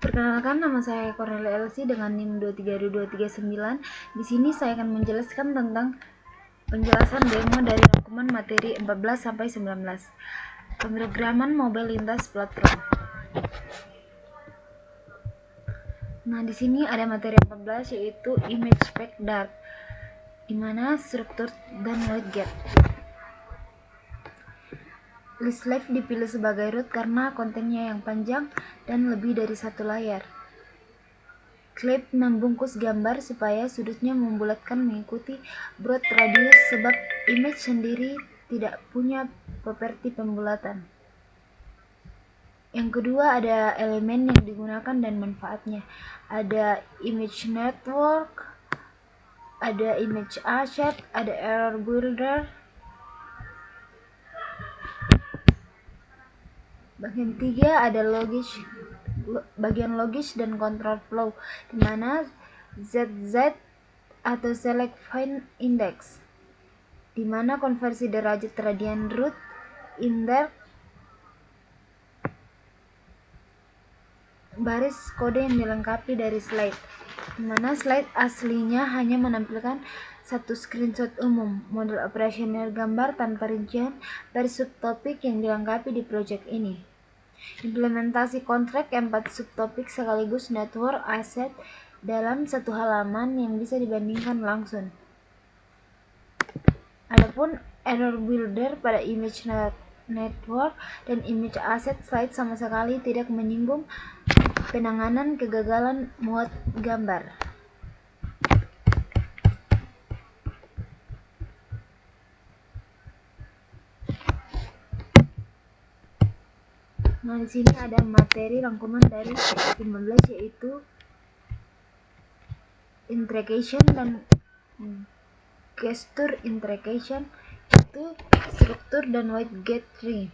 Perkenalkan, nama saya Cornelia Elsie dengan NIM 23239. Di sini saya akan menjelaskan tentang penjelasan demo dari rangkuman materi 14 sampai 19. Pemrograman mobile lintas platform. Nah, di sini ada materi 14 yaitu image pack dart, di mana struktur dan widget. List live dipilih sebagai root karena kontennya yang panjang dan lebih dari satu layar. Clip membungkus gambar supaya sudutnya membulatkan mengikuti broad radius sebab image sendiri tidak punya properti pembulatan. Yang kedua ada elemen yang digunakan dan manfaatnya. Ada image network, ada image asset, ada error builder. Bagian 3 ada bagian logis dan control flow, di mana ZZ atau select find index, di mana konversi derajat radian root index baris kode yang dilengkapi dari slide, di mana slide aslinya hanya menampilkan satu screenshot umum model operasional gambar tanpa rincian baris subtopik yang dilengkapi di project ini. Implementasi kontrak 4 subtopik sekaligus network asset dalam satu halaman yang bisa dibandingkan langsung. Adapun error builder pada image network dan image asset slide sama sekali tidak menyinggung penanganan kegagalan muat gambar. Nah, di sini ada materi rangkuman dari 15 yaitu integration dan gesture integration, itu struktur dan widget tree,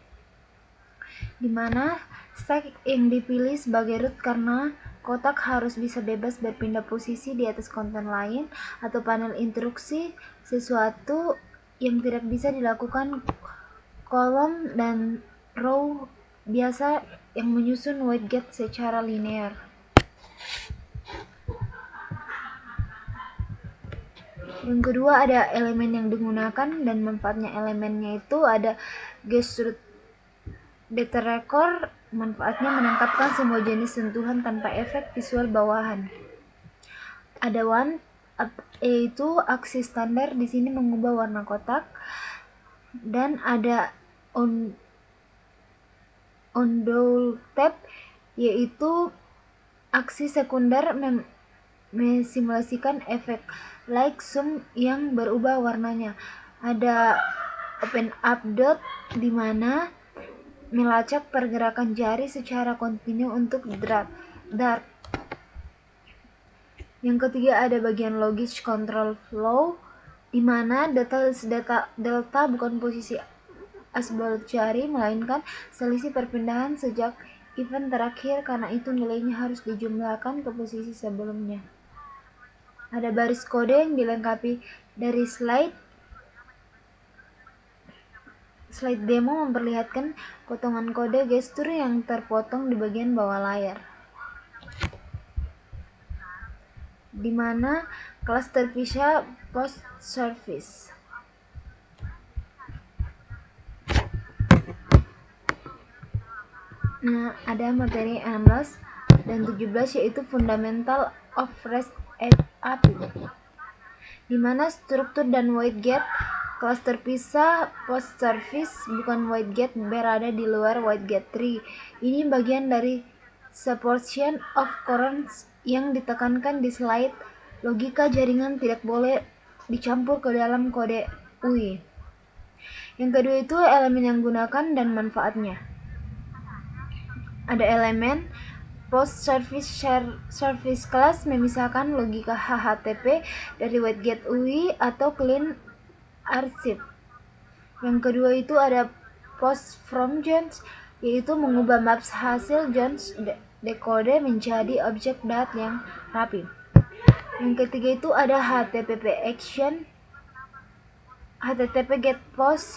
di mana stack yang dipilih sebagai root karena kotak harus bisa bebas berpindah posisi di atas konten lain atau panel instruksi, sesuatu yang tidak bisa dilakukan kolom dan row biasa yang menyusun widget secara linear. Yang kedua ada elemen yang digunakan dan manfaatnya. Elemennya itu ada gesture data record, manfaatnya menangkapkan semua jenis sentuhan tanpa efek visual bawahan. Ada one yaitu aksi standar, di sini mengubah warna kotak, dan ada undo tab yaitu aksi sekunder mensimulasikan efek like zoom yang berubah warnanya. Ada open up dot, di mana melacak pergerakan jari secara kontinu untuk dart. Yang ketiga ada bagian logis control flow, di mana delta bukan posisi asbal jari melainkan selisih perpindahan sejak event terakhir, karena itu nilainya harus dijumlahkan ke posisi sebelumnya. Ada baris kode yang dilengkapi dari slide demo memperlihatkan potongan kode gestur yang terpotong di bagian bawah layar, di mana kelas terpisah post service. Nah, ada materi 16 dan 17 yaitu fundamental of REST API, di mana struktur dan widget kelas terpisah post service bukan widget berada di luar widget tree. Ini bagian dari separation of corners yang ditekankan di slide. Logika jaringan tidak boleh dicampur ke dalam kode UI. Yang kedua itu elemen yang gunakan dan manfaatnya. Ada elemen post service class memisahkan logika HTTP dari widget UI atau clean arsip. Yang kedua itu ada post from joins, yaitu mengubah maps hasil joins dekode menjadi objek dat yang rapi. Yang ketiga itu ada HTTP action, HTTP get post,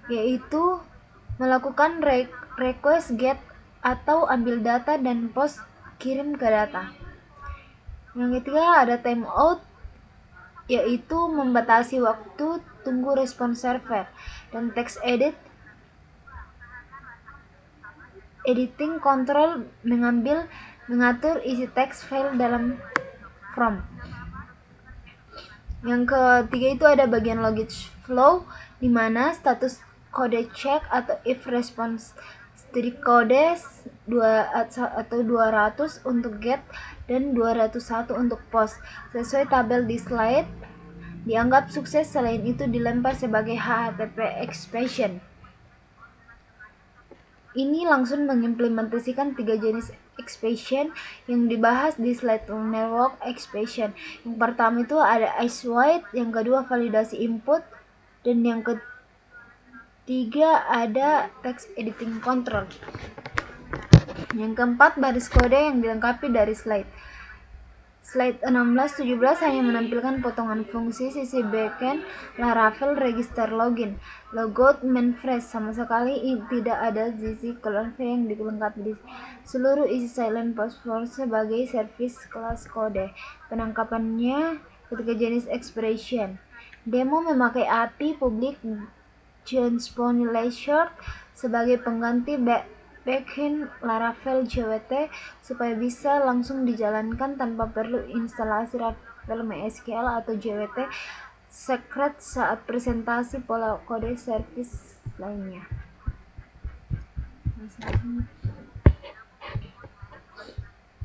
yaitu melakukan request get atau ambil data dan post kirim ke data. Yang ketiga ada timeout, yaitu membatasi waktu tunggu respons server. Dan text editing control mengatur isi teks file dalam prompt. Yang ketiga itu ada bagian logic flow, di mana status kode check atau if response string kode 200 untuk get dan 201 untuk post sesuai tabel di slide dianggap sukses. Selain itu dilempar sebagai HTTP expression. Ini langsung mengimplementasikan 3 jenis expression yang dibahas di slide network expression. Yang pertama itu ada ice white, yang kedua validasi input, dan yang ketiga ada text editing control. Yang keempat baris kode yang dilengkapi dari slide. Slide 16-17 hanya menampilkan potongan fungsi sisi backend Laravel register login, logout, manifest. Sama sekali tidak ada sisi clave yang dilengkapi di seluruh isi silent password sebagai service kelas kode. Penangkapannya ketika jenis expression. Demo memakai API public JSON sebagai pengganti backend Laravel JWT supaya bisa langsung dijalankan tanpa perlu instalasi Laravel MySQL atau JWT secret saat presentasi pola kode service lainnya.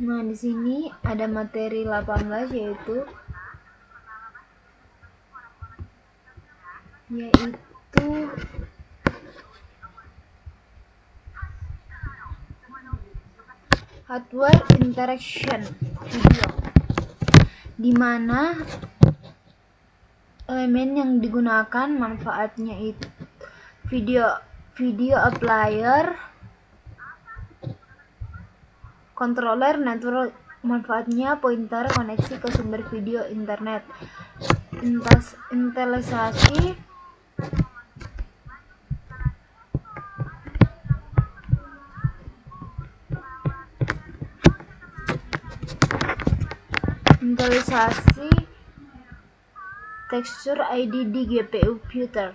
Nah, di sini ada materi 18 yaitu hardware interaction video, di mana elemen yang digunakan manfaatnya itu video player, controller network, manfaatnya pointer koneksi ke sumber video internet, initialisasi tekstur ID di GPU computer.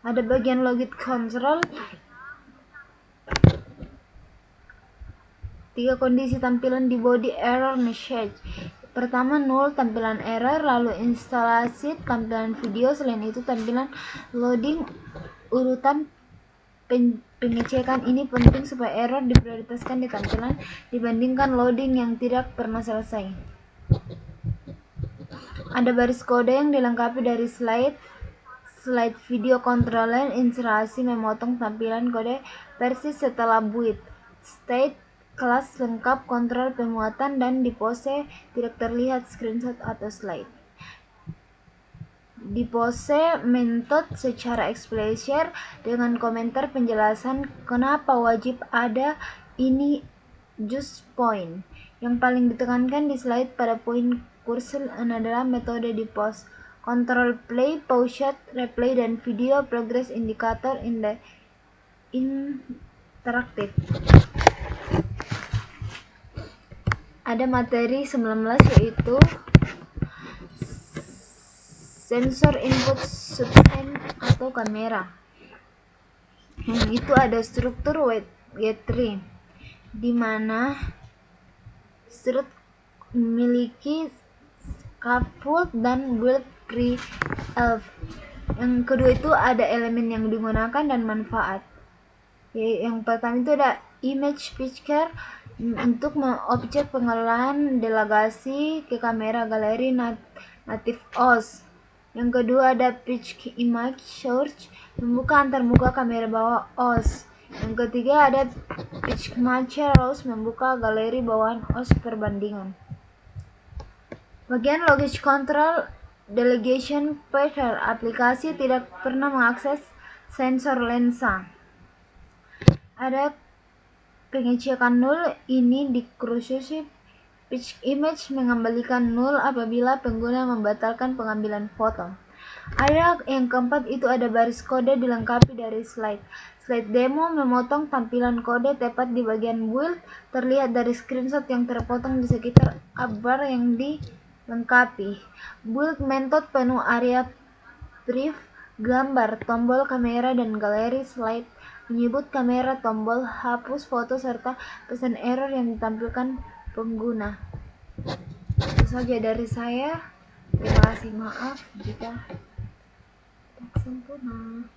Ada bagian logic control, 3 kondisi tampilan di body error message. Pertama, 0 tampilan error, lalu instalasi tampilan video. Selain itu tampilan loading urutan pengecekan ini penting supaya error diprioritaskan di tampilan dibandingkan loading yang tidak pernah selesai. Ada baris kode yang dilengkapi dari slide video controller, insersi memotong tampilan kode versi setelah build, state kelas lengkap, kontrol pemuatan, dan di pose tidak terlihat screenshot atau slide. Di pose method secara explicit dengan komentar penjelasan kenapa wajib ada ini just point. Yang paling ditekankan di slide pada poin kursor adalah metode di pause, control play, pause, replay, dan video progress indicator interaktif. Ada materi 19 yaitu sensor input substance atau kamera. Yang itu ada struktur get3, di mana struktur memiliki scaffold dan build pre-elf. Yang kedua itu ada elemen yang digunakan dan manfaat. Yang pertama itu ada image picture untuk objek pengelolaan delegasi ke kamera galeri native OS. Yang kedua ada pitch image search, membuka antarmuka kamera bawah OS. Yang ketiga ada pitch match rows, membuka galeri bawahan OS perbandingan. Bagian logic control delegation pattern, aplikasi tidak pernah mengakses sensor lensa. Ada pengecekan null, ini di khususnya pitch image mengembalikan null apabila pengguna membatalkan pengambilan foto. Ada yang keempat itu ada baris kode dilengkapi dari slide Slide demo memotong tampilan kode tepat di bagian build, terlihat dari screenshot yang terpotong di sekitar bar yang dilengkapi. Build method penuh area brief, gambar, tombol kamera, dan galeri slide, menyebut kamera, tombol hapus foto, serta pesan error yang ditampilkan pengguna. Itu saja dari saya. Terima kasih, maaf jika tak sempurna.